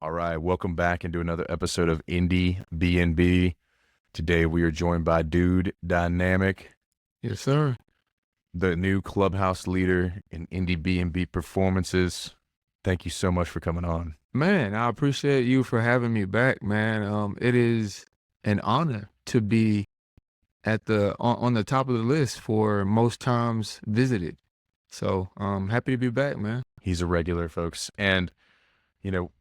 All right, welcome back into another episode of Indiebnb. Today we are joined by Dude Dynamic, Yes, sir. the new clubhouse leader in Indiebnb performances. Thank you so much for coming on. Man, I appreciate you for having me back, man. It is an honor to be at on the top of the list for most times visited. So, happy to be back, man. He's a regular, folks, and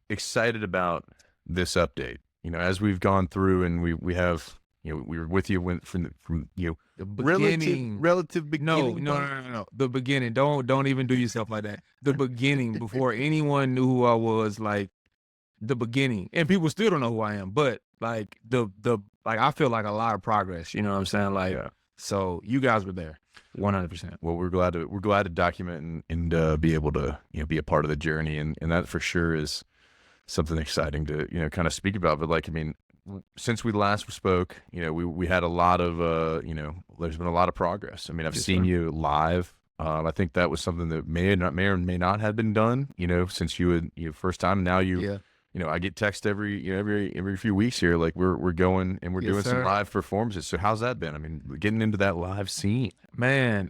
excited about this update. As we've gone through and we have, we were with you from The beginning. relative No, beginning. no. The beginning. Don't even do yourself like that. The beginning, before anyone knew who I was, like the beginning. And people still don't know who I am, but like I feel like a lot of progress, you know what I'm saying? Like, Yeah. So you guys were there 100%. Well, we're glad to document and be able to be a part of the journey, and that for sure is something exciting to kind of speak about. But like, I mean, since we last spoke, we had a lot of there's been a lot of progress. I mean, I've Yes, seen sir. you live. I think that was something that may or may not have been done. Since you had first time. Now Yeah. I get text every few weeks here, like we're going and we're Yes, doing some sir. live performances. So how's that been? I mean, getting into that live scene. Man,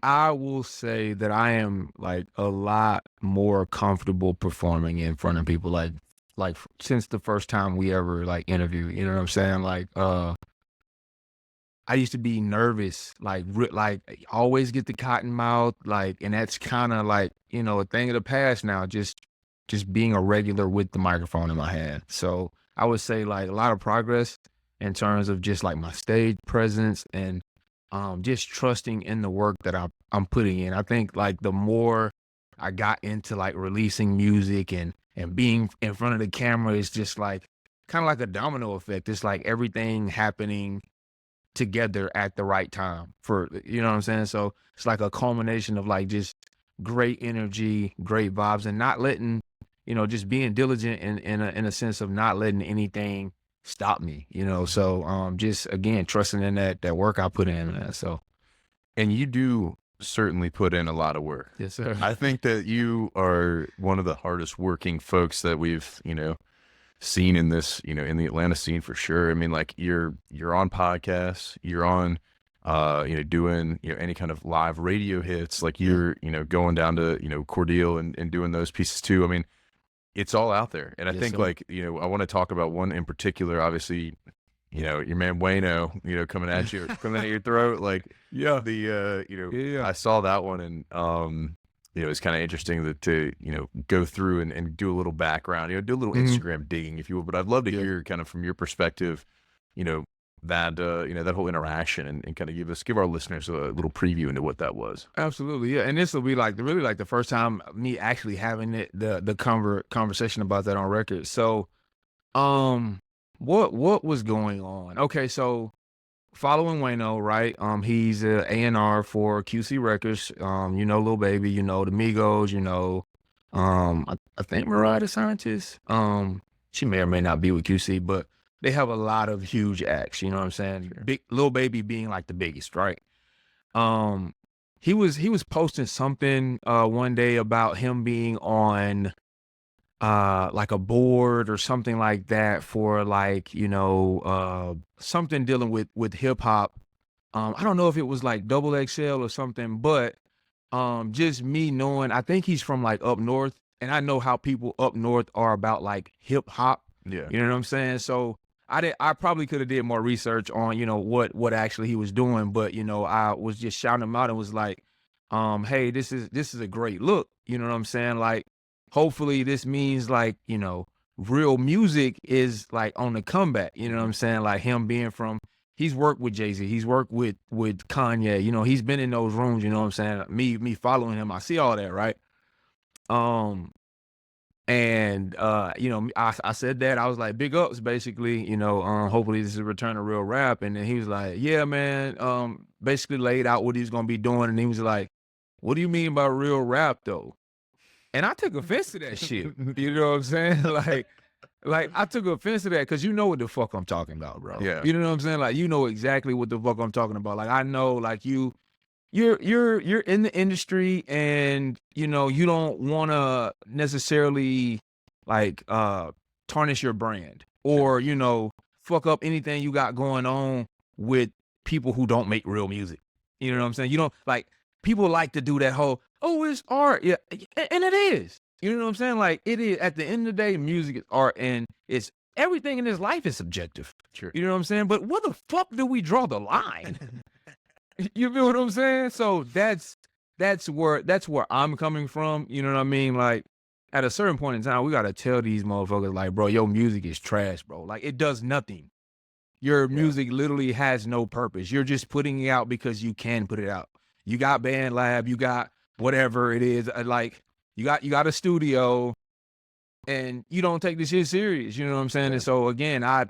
I will say that I am like a lot more comfortable performing in front of people, like since the first time we ever like interviewed, you know what I'm saying? Like, I used to be nervous, like always get the cotton mouth, like, and that's kind of like, a thing of the past now, just being a regular with the microphone in my hand. So I would say like a lot of progress in terms of just like my stage presence and just trusting in the work that I'm putting in. I think like the more I got into like releasing music and being in front of the camera, is just like kind of like a domino effect. It's like everything happening together at the right time, for you know what I'm saying? So it's like a culmination of like just great energy, great vibes, and not letting, just being diligent in a sense of not letting anything stop me, So just again trusting in that work I put in, man. So And you do certainly put in a lot of work. yes, sir. I think that you are one of the hardest working folks that we've, seen in this, in the Atlanta scene for sure. I mean, like you're on podcasts, you're on, doing, any kind of live radio hits, like you're, going down to, Cordeal and doing those pieces too. I mean, it's all out there. And I Yes, think sir. like, I want to talk about one in particular, obviously, your man Wayno, coming at your throat. Like, Yeah. Yeah. I saw that one, and it's kind of interesting to go through and do a little background, do a little Mhm. Instagram digging, if you will. But I'd love to Yeah. hear kind of from your perspective, that that whole interaction, and kind of give our listeners a little preview into what that was. Absolutely, yeah. And this will be like really like the first time me actually having the conversation about that on record. So what was going on? Okay, so following Wayno, right? He's a A&R for QC Records. Lil Baby, the Migos, I think Mariah the Scientist. She may or may not be with QC, but they have a lot of huge acts, you know what I'm saying? Sure. Big Lil Baby being like the biggest, right? Um, he was posting something one day about him being on like a board or something like that for like, something dealing with hip hop. I don't know if it was like Double XL or something, but just me knowing, I think he's from like up north, and I know how people up north are about like hip hop. Yeah. You know what I'm saying? So I probably could have did more research on, what actually he was doing, but I was just shouting him out and was like, hey, this is a great look. You know what I'm saying? Like, hopefully this means like, real music is like on the comeback. You know what I'm saying? Like him being from, he's worked with Jay-Z, he's worked with Kanye, he's been in those rooms, you know what I'm saying? Me following him, I see all that, right? And I said that, I was like, big ups, basically, hopefully this is a return to real rap. And then he was like, yeah, man, basically laid out what he was gonna be doing, and he was like, what do you mean by real rap though? And I took offense to that shit. You know what I'm saying? Like I took offense to that, because you know what the fuck I'm talking about, bro. Yeah. You know what I'm saying? Like, you know exactly what the fuck I'm talking about. Like, I know, like, you're in the industry, and you don't want to necessarily like tarnish your brand or, you know, fuck up anything you got going on with people who don't make real music. You know what I'm saying? You don't like people like to do that whole, oh, it's art. Yeah. And it is. You know what I'm saying? Like it is at the end of the day, music is art and it's everything in this life is subjective. Sure. You know what I'm saying? But where the fuck do we draw the line? You feel what I'm saying? So that's where I'm coming from. You know what I mean? Like at a certain point in time, we gotta tell these motherfuckers, like, bro, your music is trash, bro. Like it does nothing. Your music literally has no purpose. You're just putting it out because you can put it out. You got Band Lab, you got whatever it is. Like you got a studio, and you don't take this shit serious. You know what I'm saying? Yeah. And so again, I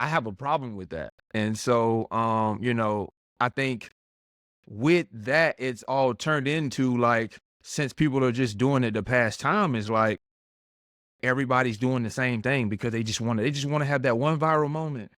have a problem with that. And so you know, I think with that, it's all turned into like, since people are just doing it to pass time, is like everybody's doing the same thing because they just want to have that one viral moment.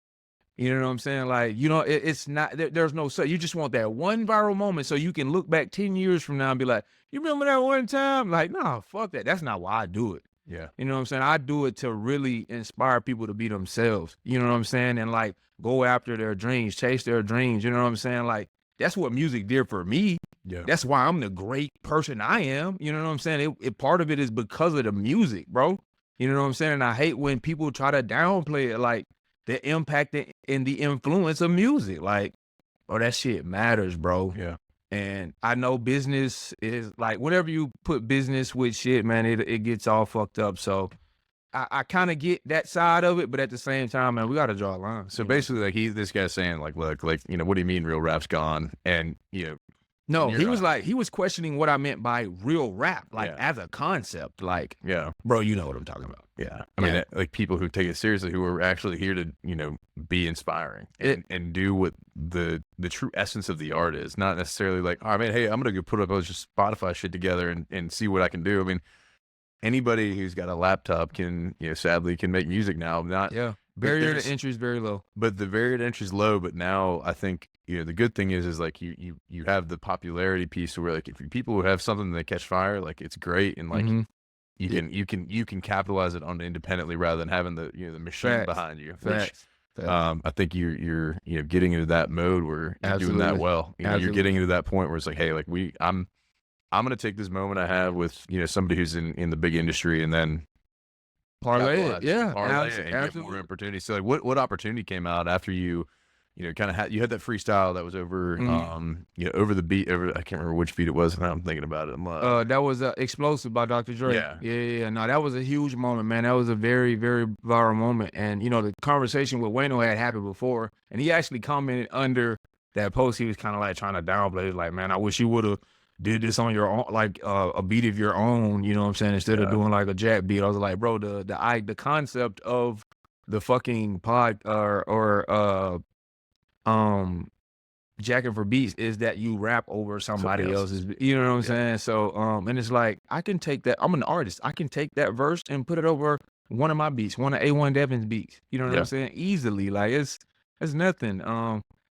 You know what I'm saying? Like, you know, it's not, there's no, so you just want that one viral moment so you can look back 10 years from now and be like, you remember that one time? Like, nah, fuck that. That's not why I do it. Yeah. You know what I'm saying? I do it to really inspire people to be themselves. You know what I'm saying? And like go after their dreams, chase their dreams. You know what I'm saying? Like that's what music did for me. Yeah. That's why I'm the great person I am. You know what I'm saying? It part of it is because of the music, bro. You know what I'm saying? And I hate when people try to downplay it, like the impact and the influence of music. Like, oh, that shit matters, bro. Yeah. And I know business is like, whenever you put business with shit, man, it gets all fucked up. So I kind of get that side of it, but at the same time, man, we got to draw a line. So basically, like this guy's saying, like, look, like, you know, what do you mean real rap's gone? And you know, no, he was questioning what I meant by real rap, like as a concept. Like, bro, you know what I'm talking about. Yeah. I mean, like people who take it seriously, who are actually here to, you know, be inspiring and do what the true essence of the art is, not necessarily like, oh, man, hey, I'm going to go put up just Spotify shit together and see what I can do. I mean, anybody who's got a laptop can, you know, sadly can make music now. Barrier to entry is very low. But the barrier to entry is low. But now I think, you know, the good thing is like you have the popularity piece where like if people who have something that catch fire, like it's great. And like you can capitalize it on independently rather than having the, you know, the machine behind you. Which, I think you're you know, getting into that mode where you're doing that well. You know, you're getting into that point where it's like, hey, like I'm going to take this moment I have with, you know, somebody who's in the big industry and then parlay it. Yeah. Parlay it and get more opportunity. So like what opportunity came out after you know, kind of had that freestyle that was over, you know, over the beat, I can't remember which beat it was. Now I'm thinking about it. That was Explosive by Dr. Dre. Yeah. No, that was a huge moment, man. That was a very, very viral moment. And, you know, the conversation with Wayno had happened before, and he actually commented under that post. He was kind of like trying to downplay it. Like, man, I wish you would have did this on your own, like a beat of your own, you know what I'm saying, instead of doing like a jack beat. I was like, bro, the concept of the fucking pod or jacking for beats is that you rap over somebody else's, you know what I'm saying? So and it's like, I can take that, I'm an artist, I can take that verse and put it over one of my beats, one of A1 Devin's beats, you know what I'm saying, easily. Like it's nothing.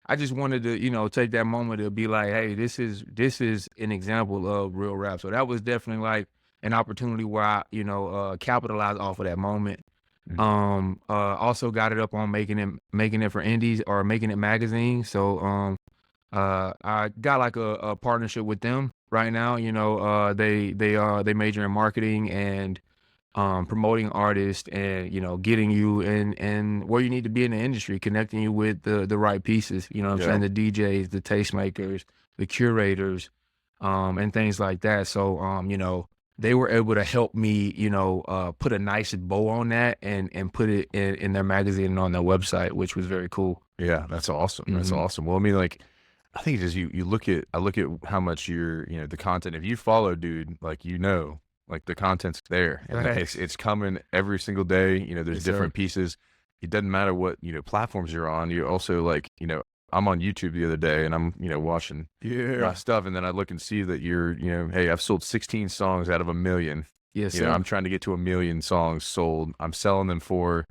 I just wanted to, you know, take that moment to be like, hey, this is an example of real rap. So that was definitely like an opportunity where I, you know, capitalized off of that moment. Also got it up on making it for Indies or Making It magazine. So I got like a partnership with them right now. You know, they major in marketing and promoting artists and, you know, getting you in where you need to be in the industry, connecting you with the right pieces, you know what I'm saying, the DJs, the tastemakers, the curators, and things like that. So, you know, they were able to help me, you know, put a nice bow on that and put it in their magazine and on their website, which was very cool. Yeah, that's awesome. That's awesome. Well, I mean, like, I think just I look at how much you know, the content, if you follow dude, like, you know, like the content's there and it's coming every single day. You know, there's different pieces. It doesn't matter what, you know, platforms you're on. You also, like, you know, I'm on YouTube the other day and I'm, you know, watching my stuff. And then I look and see that you're, you know, hey, I've sold 16 songs out of 1 million. Yes, you know, I'm trying to get to 1 million songs sold. I'm selling them for,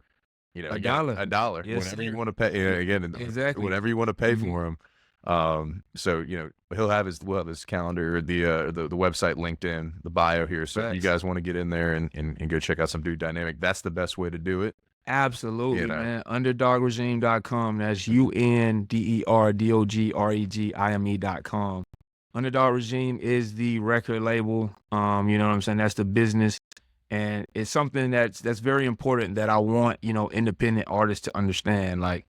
you know, $1. $1. Yes, whenever you want to pay, you know, again, exactly. whatever you want to pay for them. So we'll have his calendar, the website linked in the bio here. So if you guys want to get in there and go check out some Dude Dynamic, that's the best way to do it. Absolutely, man. Underdogregime.com. That's UNDERDOGREGIME.com. Underdog Regime is the record label. You know what I'm saying? That's the business. And it's something that's very important that I want, independent artists to understand. Like,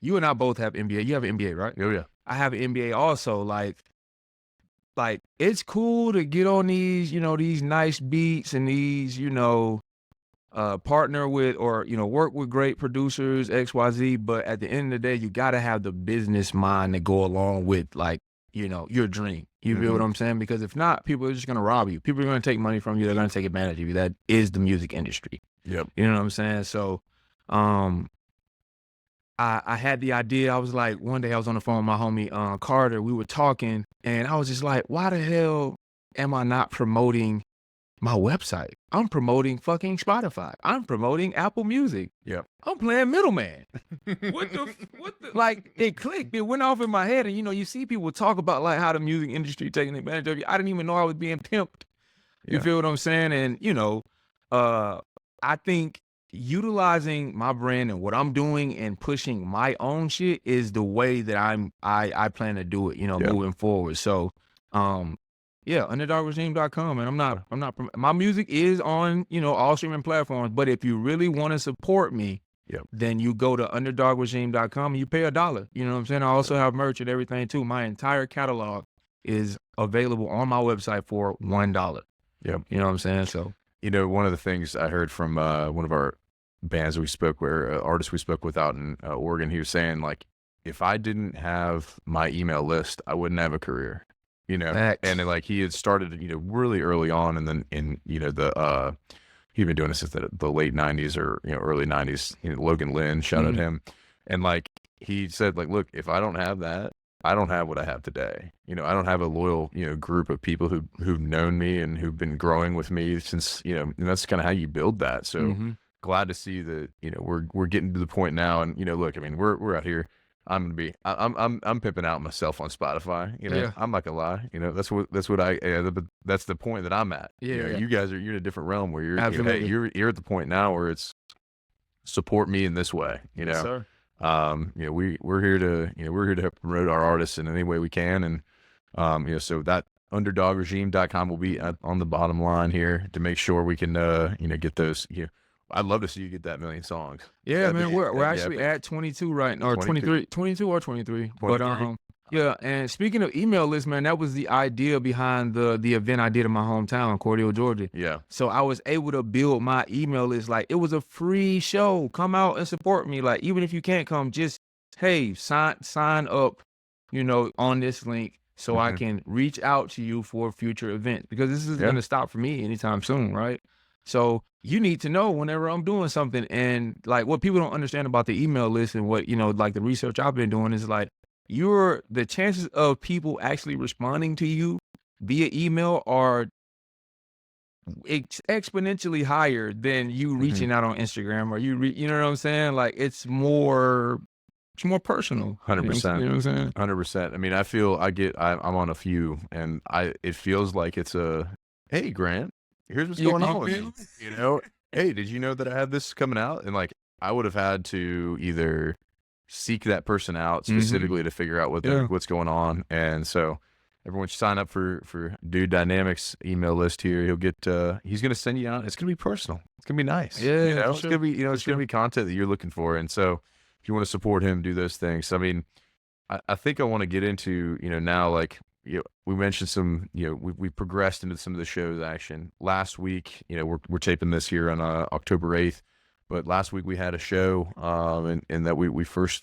you and I both have MBA. You have an MBA, right? Oh yeah. I have an MBA also. Like it's cool to get on these, these nice beats and these, partner with or work with great producers, XYZ, but at the end of the day you got to have the business mind to go along with your dream. You feel what I'm saying? Because if not, people are just going to rob you. People are going to take money from you. They're going to take advantage of you. That is the music industry. Yep. You know what I'm saying? So I had the idea. I was like, one day I was on the phone with my homie Carter. We were talking and I was just like, why the hell am I not promoting my website? I'm promoting fucking Spotify. I'm promoting Apple Music. Yep. I'm playing middleman. What the like it clicked. It went off in my head. And you see people talk about like how the music industry taking advantage of you. I didn't even know I was being pimped. You feel what I'm saying? And I think utilizing my brand and what I'm doing and pushing my own shit is the way that I plan to do it, moving forward. So yeah, underdogregime.com. And I'm not, my music is on, all streaming platforms. But if you really want to support me, then you go to underdogregime.com and you pay $1. You know what I'm saying? I also have merch and everything too. My entire catalog is available on my website for $1. Yep. You know what I'm saying? So, one of the things I heard from one of our bands we spoke where artists we spoke with out in Oregon, he was saying like, if I didn't have my email list, I wouldn't have a career. And like he had started, really early on, and then in he'd been doing this since the late '90s or early '90s. Logan Lynn, shout out him, and like he said, like, look, if I don't have that, I don't have what I have today. I don't have a loyal group of people who've known me and who've been growing with me since and that's kind of how you build that. So glad to see that we're getting to the point now, and look, I mean we're out here. I'm pimping out myself on Spotify. I'm not gonna lie. That's what but that's the point that I'm at. You guys you're in a different realm where you're you're at the point now where it's support me in this way. Yes, sir. We're here to help promote our artists in any way we can, and so that underdogregime.com will be on the bottom line here to make sure we can get those. I'd love to see you get that million songs. Yeah, man, we're actually at 22 right now, or 22 or 23. But yeah, and speaking of email lists, man, that was the idea behind the event I did in my hometown, Cordele, Georgia. Yeah. So I was able to build my email list. Like, it was a free show. Come out and support me. Like, even if you can't come, just hey, sign up, on this link so I can reach out to you for future events, because this isn't gonna stop for me anytime soon, right? So you need to know whenever I'm doing something. And like, what people don't understand about the email list and what, like the research I've been doing is like, the chances of people actually responding to you via email are exponentially higher than you reaching out on Instagram or you know what I'm saying? Like, it's more personal. 100%. You know what I'm saying? 100%. I mean, I'm on a few, and it feels like it's hey, Grant, here's what's going on with you. Hey, did you know that I have this coming out? And like, I would have had to either seek that person out specifically to figure out what's going on. And so everyone should sign up for Dude Dynamics email list here. He'll get he's gonna send you out. It's gonna be personal. It's gonna be nice. Yeah, it's gonna be it's gonna be content that you're looking for. And so if you want to support him, do those things. I mean, I think I want to get into now, like, we mentioned some, we progressed into some of the show's action. Last week, we're taping this here on October 8th, but last week we had a show, and that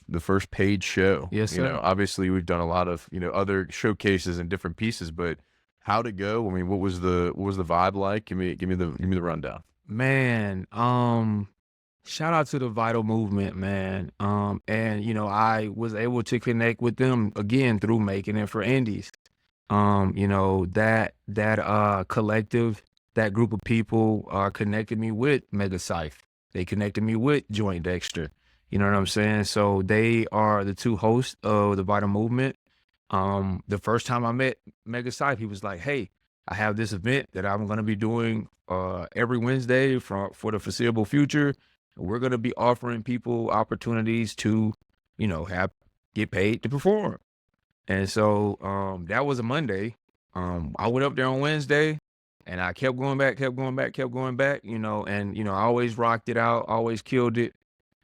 the first paid show. Yes, sir. Obviously we've done a lot of, other showcases and different pieces, but how'd it go? I mean, what was the vibe like? Give me the rundown. Man, shout out to the Vital Movement, man. And I was able to connect with them again through Making It for Indies. That collective, that group of people connected me with Mega Scythe. They connected me with Joint Dexter. You know what I'm saying? So they are the two hosts of the Vital Movement. The first time I met Mega Sype, he was like, "Hey, I have this event that I'm gonna be doing every Wednesday for the foreseeable future. We're gonna be offering people opportunities to, have get paid to perform." And so that was a Monday. I went up there on Wednesday and I kept going back, kept going back, kept going back, and I always rocked it out, always killed it.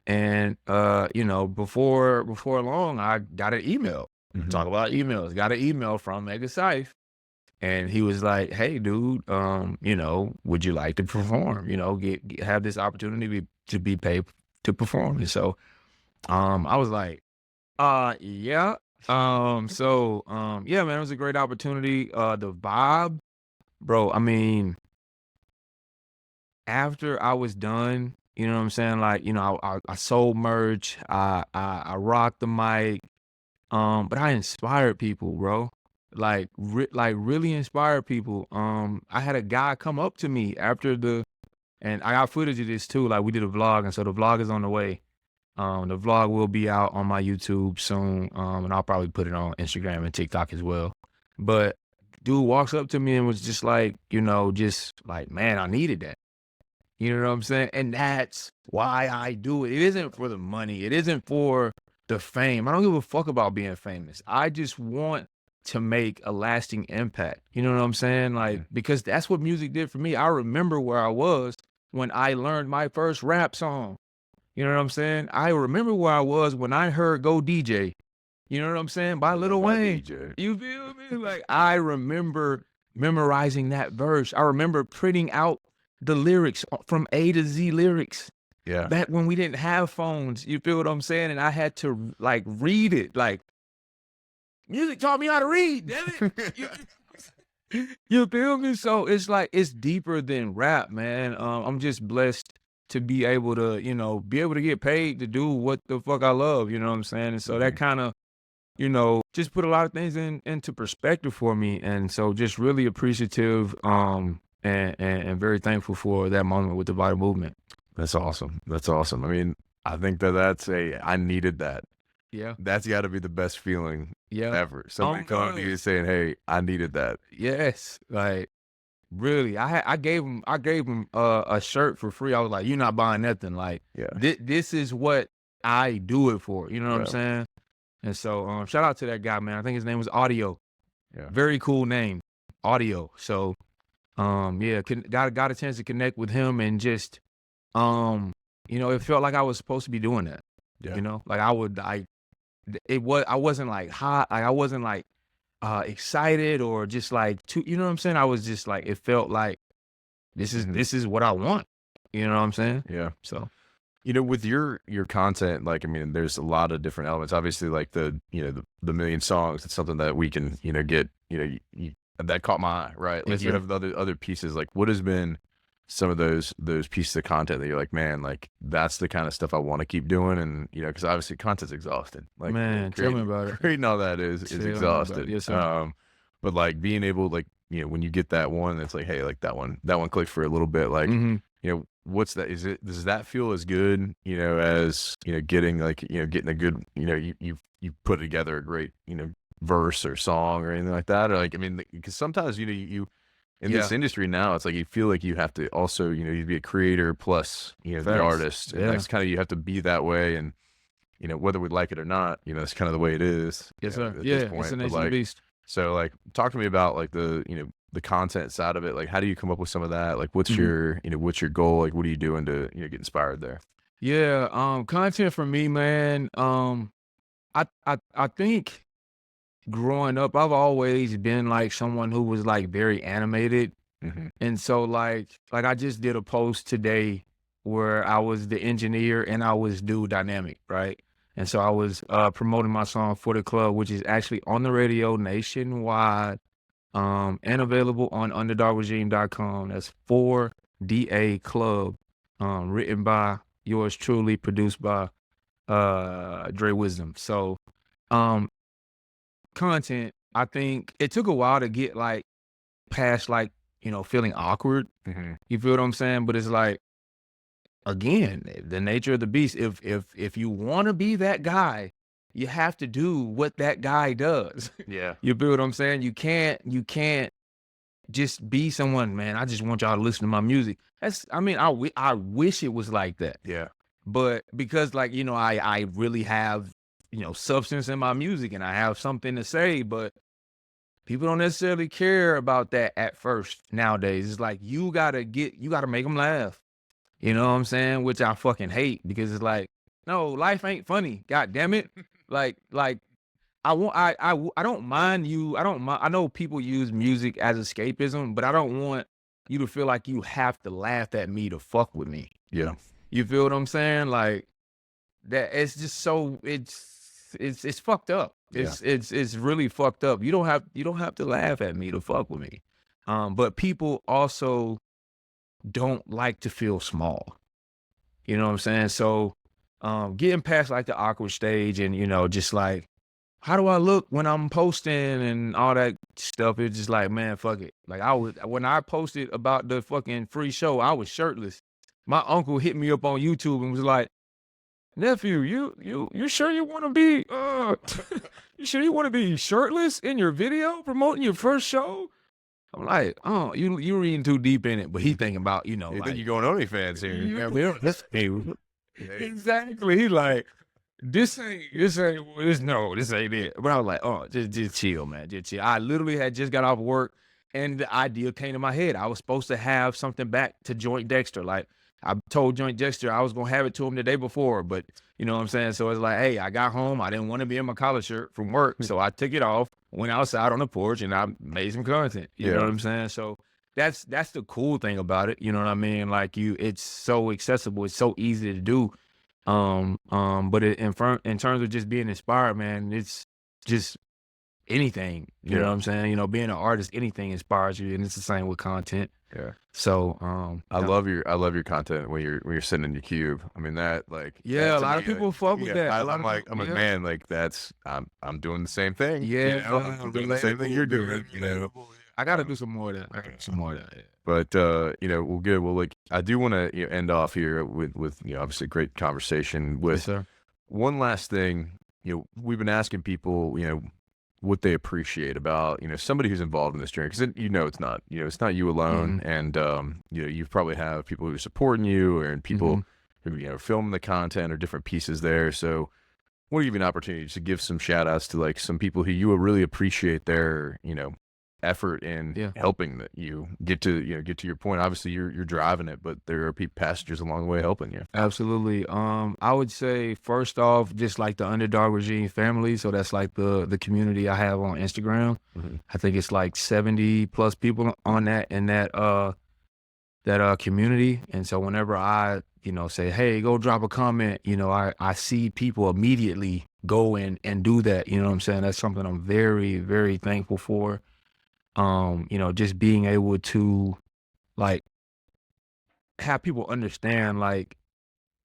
And before long I got an email. Talk about emails. Got an email from Mega Syfe. And he was like, "Hey, dude, would you like to perform? Have this opportunity to be paid to perform." And so, I was like, yeah." Yeah, man, it was a great opportunity. The vibe, bro. I mean, after I was done, you know what I'm saying? Like, I sold merch. I rocked the mic. But I inspired people, bro. Like really inspired people. I had a guy come up to me and I got footage of this too. Like we did a vlog, and so the vlog is on the way. The vlog will be out on my YouTube soon. And I'll probably put it on Instagram and TikTok as well. But dude walks up to me and was just like, just like, "Man, I needed that." You know what I'm saying? And that's why I do it. It isn't for the money. It isn't for the fame. I don't give a fuck about being famous. I just want to make a lasting impact. You know what I'm saying? Like, because that's what music did for me. I remember where I was when I learned my first rap song. You know what I'm saying? I remember where I was when I heard "Go DJ." You know what I'm saying? By Lil Wayne. DJ. You feel me? Like, I remember memorizing that verse. I remember printing out the lyrics from A to Z lyrics. Yeah. Back when we didn't have phones, you feel what I'm saying? And I had to like read it. Like, music taught me how to read, damn it. You feel me? So it's like, it's deeper than rap, man. I'm just blessed to be able to, get paid to do what the fuck I love, you know what I'm saying? And so that kind of, just put a lot of things into perspective for me. And so just really appreciative, and very thankful for that moment with the Vital Movement. That's awesome. That's awesome. I mean, I think I needed that. Yeah. That's got to be the best feeling ever. Somebody coming to you saying, "Hey, I needed that." Yes. Like, really, I gave him a shirt for free. I was like, "You're not buying nothing. Like, this is what I do it for." You know what I'm saying? And so, shout out to that guy, man. I think his name was Audio. Yeah. Very cool name, Audio. So, got a chance to connect with him and just, it felt like I was supposed to be doing that. Yeah. Like I wasn't like hot. Like I wasn't like excited or just like you know what I'm saying? I was just like, it felt like this is what I want. You know what I'm saying? Yeah. So, with your content, like, I mean, there's a lot of different elements. Obviously, like the million songs, it's something that we can, get, that caught my eye, right? Like you have the other pieces. Like, what has been some of those pieces of content that you're like, man, like that's the kind of stuff I want to keep doing? And because obviously content's exhausting. Like, man, tell me about it. Creating all that is exhausted. Yes, sir. But like being able, like, when you get that one, it's like, hey, like that one clicks for a little bit. Like, what's that? Does that feel as good, as, getting like, getting a good, you put together a great, verse or song or anything like that? Or like, I mean, because sometimes, you in this industry now, it's like you feel like you have to also, you be a creator plus, the artist. And that's kind of, you have to be that way. And, whether we like it or not, it's kind of the way it is. Yes, sir. At this point. It's the nature like, of the beast. So like, talk to me about like the, the content side of it. Like, how do you come up with some of that? Like, what's your, what's your goal? Like, what are you doing to, get inspired there? Yeah. Content for me, man. I think growing up, I've always been like someone who was like very animated. And so like I just did a post today where I was the engineer and I was Dude Dynamic, right? And so I was promoting my song For the Club, which is actually on the radio nationwide, and available on underdogregime.com. That's 4DA Club, written by yours truly, produced by Dre Wisdom. So content, I think it took a while to get like past like, feeling awkward. You feel what I'm saying? But it's like, again, the nature of the beast. If you want to be that guy you have to do what that guy does. Yeah. You feel what I'm saying? You can't just be someone, man, I just want y'all to listen to my music. I mean, I wish it was like that. Yeah. But because like, you know, I really have, you know, substance in my music and I have something to say, but people don't necessarily care about that at first nowadays. It's like you gotta make them laugh. You know what I'm saying? Which I fucking hate because it's like, no, life ain't funny. God damn it. Like I don't mind you. I know people use music as escapism, but I don't want you to feel like you have to laugh at me to fuck with me. Yeah. You feel what I'm saying? Like that it's just so it's fucked up. It's really fucked up. You don't have to laugh at me to fuck with me. But people also don't like to feel small. You know what I'm saying? So getting past like the awkward stage and, you know, just like, how do I look when I'm posting and all that stuff? It's just like, man, fuck it. Like when I posted about the fucking free show, I was shirtless. My uncle hit me up on YouTube and was like, nephew, you sure you want to be, you sure you want to be shirtless in your video promoting your first show? I'm like, oh, you reading too deep in it, but he thinking about, you know, Hey, like, then you going OnlyFans here. exactly. He like, this ain't this ain't it. But I was like, oh, just chill, man. Just chill. I literally had just got off work and the idea came to my head. I was supposed to have something back to Joint Dexter. Like I told Joint Dexter I was gonna have it to him the day before, but you know what I'm saying? So it's like, hey, I got home. I didn't want to be in my collar shirt from work. So I took it off, went outside on the porch, and I made some content. You know what I'm saying? So that's the cool thing about it. You know what I mean? Like it's so accessible. It's so easy to do. But in terms of just being inspired, man, it's just anything. You know what I'm saying? You know, being an artist, anything inspires you, and it's the same with content. Yeah. So I love your content when you're sitting in your cube. I mean that like a lot of people fuck with that. I'm like man, like that's I'm doing the same thing. Yeah, you know? I'm doing the same thing you're doing. You know, I got to do some more of that. Yeah. But you know, well, good. Well, like I do want to end off here with you know, obviously a great conversation with Yes, sir. one last thing. You know, we've been asking people, you know, what they appreciate about, you know, somebody who's involved in this journey, because you know it's not you alone, and you know, you probably have people who are supporting you and people who, you know, filming the content or different pieces there. So I want to give you an opportunity to give some shout outs to like some people who you will really appreciate their, you know, effort in helping that you get to your point. Obviously you're driving it, but there are passengers along the way helping you. Absolutely. I would say first off, just like the Underdog Regime family. So that's like the community I have on Instagram. I think it's like 70 plus people on that in that community. And so whenever I, you know, say, hey, go drop a comment, you know, I see people immediately go in and do that. You know what I'm saying? That's something I'm very, very thankful for. You know, just being able to like have people understand like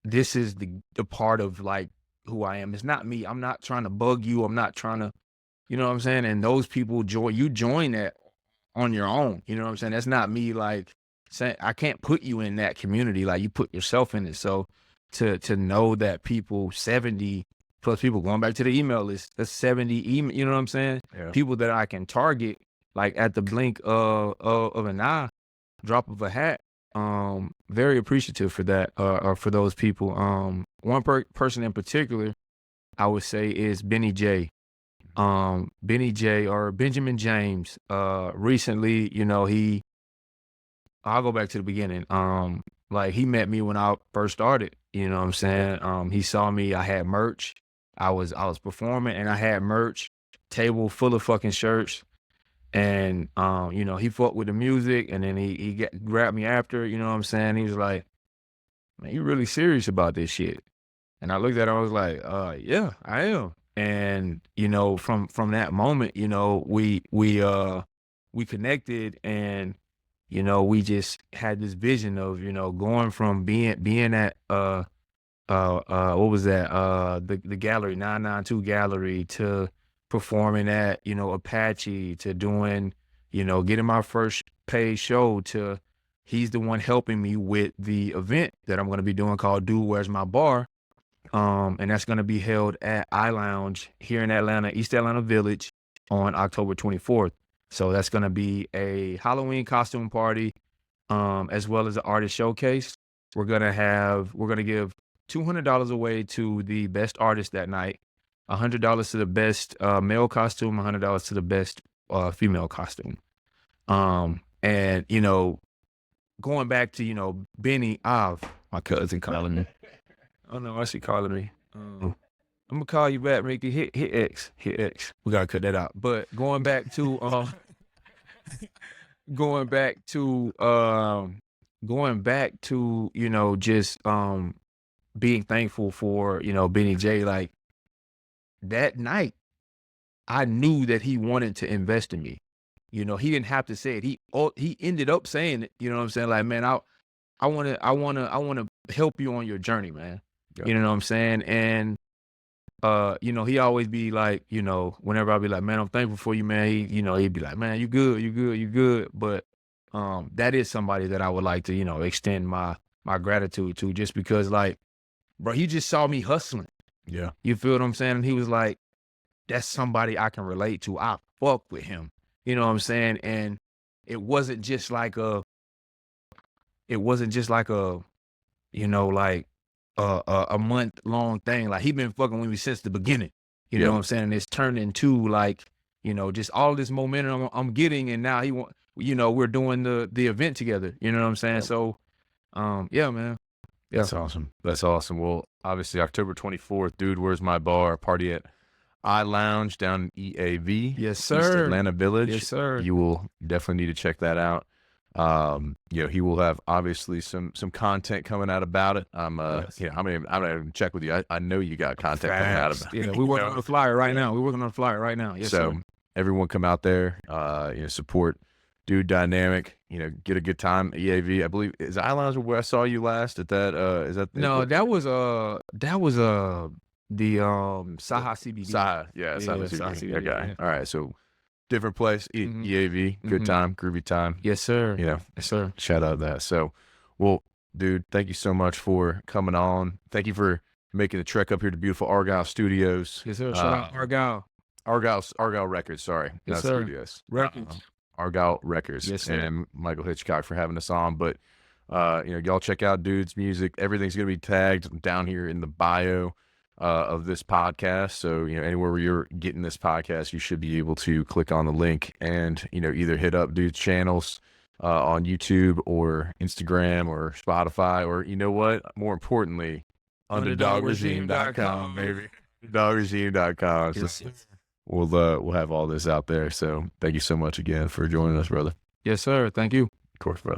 this is the part of like who I am. It's not me. I'm not trying to bug you. I'm not trying to, you know what I'm saying? And those people join that on your own. You know what I'm saying? That's not me like saying I can't put you in that community. Like you put yourself in it. So to know that people, 70 plus people going back to the email list, that's 70 email, you know what I'm saying? Yeah. People that I can target like at the blink of an eye, drop of a hat. Very appreciative for that, or for those people. One person in particular, I would say is Benny J. Benny J or Benjamin James. Recently, you know, I'll go back to the beginning. Like he met me when I first started, you know what I'm saying? He saw me, I had merch. I was performing and I had merch, table full of fucking shirts. And, you know, he fucked with the music and then he grabbed me after, you know what I'm saying? He was like, man, you really serious about this shit? And I looked at him, I was like, yeah, I am. And, you know, from that moment, you know, we connected and, you know, we just had this vision of, you know, going from being at, what was that? The gallery, 992 gallery to performing at, you know, Apache to doing, you know, getting my first paid show to he's the one helping me with the event that I'm going to be doing called Dude, Where's My Bar? And that's going to be held at iLounge here in Atlanta, East Atlanta Village, on October 24th. So that's going to be a Halloween costume party, as well as an artist showcase. We're going to give $200 away to the best artist that night, $100 to the best male costume, $100 to the best female costume. And, you know, going back to, you know, Benny Av, my cousin calling me. I don't know why she calling me. I'm gonna call you back, Ricky. Hit X. We gotta cut that out. But going back to you know, just being thankful for, you know, Benny J. Like, that night, I knew that he wanted to invest in me. You know, he didn't have to say it. He ended up saying it. You know what I'm saying? Like, man, I wanna help you on your journey, man. Yeah. You know what I'm saying? And you know, he always be like, you know, whenever I be like, man, I'm thankful for you, man. He'd be like, man, you good. But that is somebody that I would like to, you know, extend my gratitude to, just because, like, bro, he just saw me hustling. Yeah. You feel what I'm saying? And he was like, that's somebody I can relate to. I fuck with him. You know what I'm saying? And it wasn't just like a, you know, like a month-long thing. Like, he been fucking with me since the beginning. You know what I'm saying? And it's turned into, like, you know, just all this momentum I'm getting, and now you know, we're doing the event together. You know what I'm saying? Yeah. So, yeah, man. Yeah. That's awesome. That's awesome. Well, obviously, October 24th, Dude, Where's My Bar? Party at iLounge down in EAV. Yes, East sir. Atlanta Village. Yes, sir. You will definitely need to check that out. You know, he will have obviously some content coming out about it. Yes. You know, I'm gonna even check with you. I know you got content coming out about it. You know, we're working on the flyer right now. Yes, So sir. everyone come out there, you know, support Dude Dynamic, you know, get a good time. EAV, I believe, is iLounge where I saw you last at that, is that? No, that was the Saha CBD. Saha, yeah, Saha CBD. Okay. Yeah. All right. So different place, EAV, good time, groovy time. Yes, sir. You know, Yes, sir. shout out that. So, well, dude, thank you so much for coming on. Thank you for making the trek up here to beautiful Argyle Studios. Yes, sir. Shout out Argyle. Argyle Records, sorry. Yes, not sir. Studios. Records. Argyle Records. Yes, sir. And Michael Hitchcock for having us on. But, you know, y'all check out Dude's music. Everything's going to be tagged down here in the bio of this podcast. So, you know, anywhere where you're getting this podcast, you should be able to click on the link and, you know, either hit up Dude's channels on YouTube or Instagram or Spotify, or, you know what, more importantly, UnderdogRegime.com, baby. UnderdogRegime.com. Yes, So sir. we'll have all this out there. So thank you so much again for joining us, brother. Yes, sir. Thank you. Of course, brother.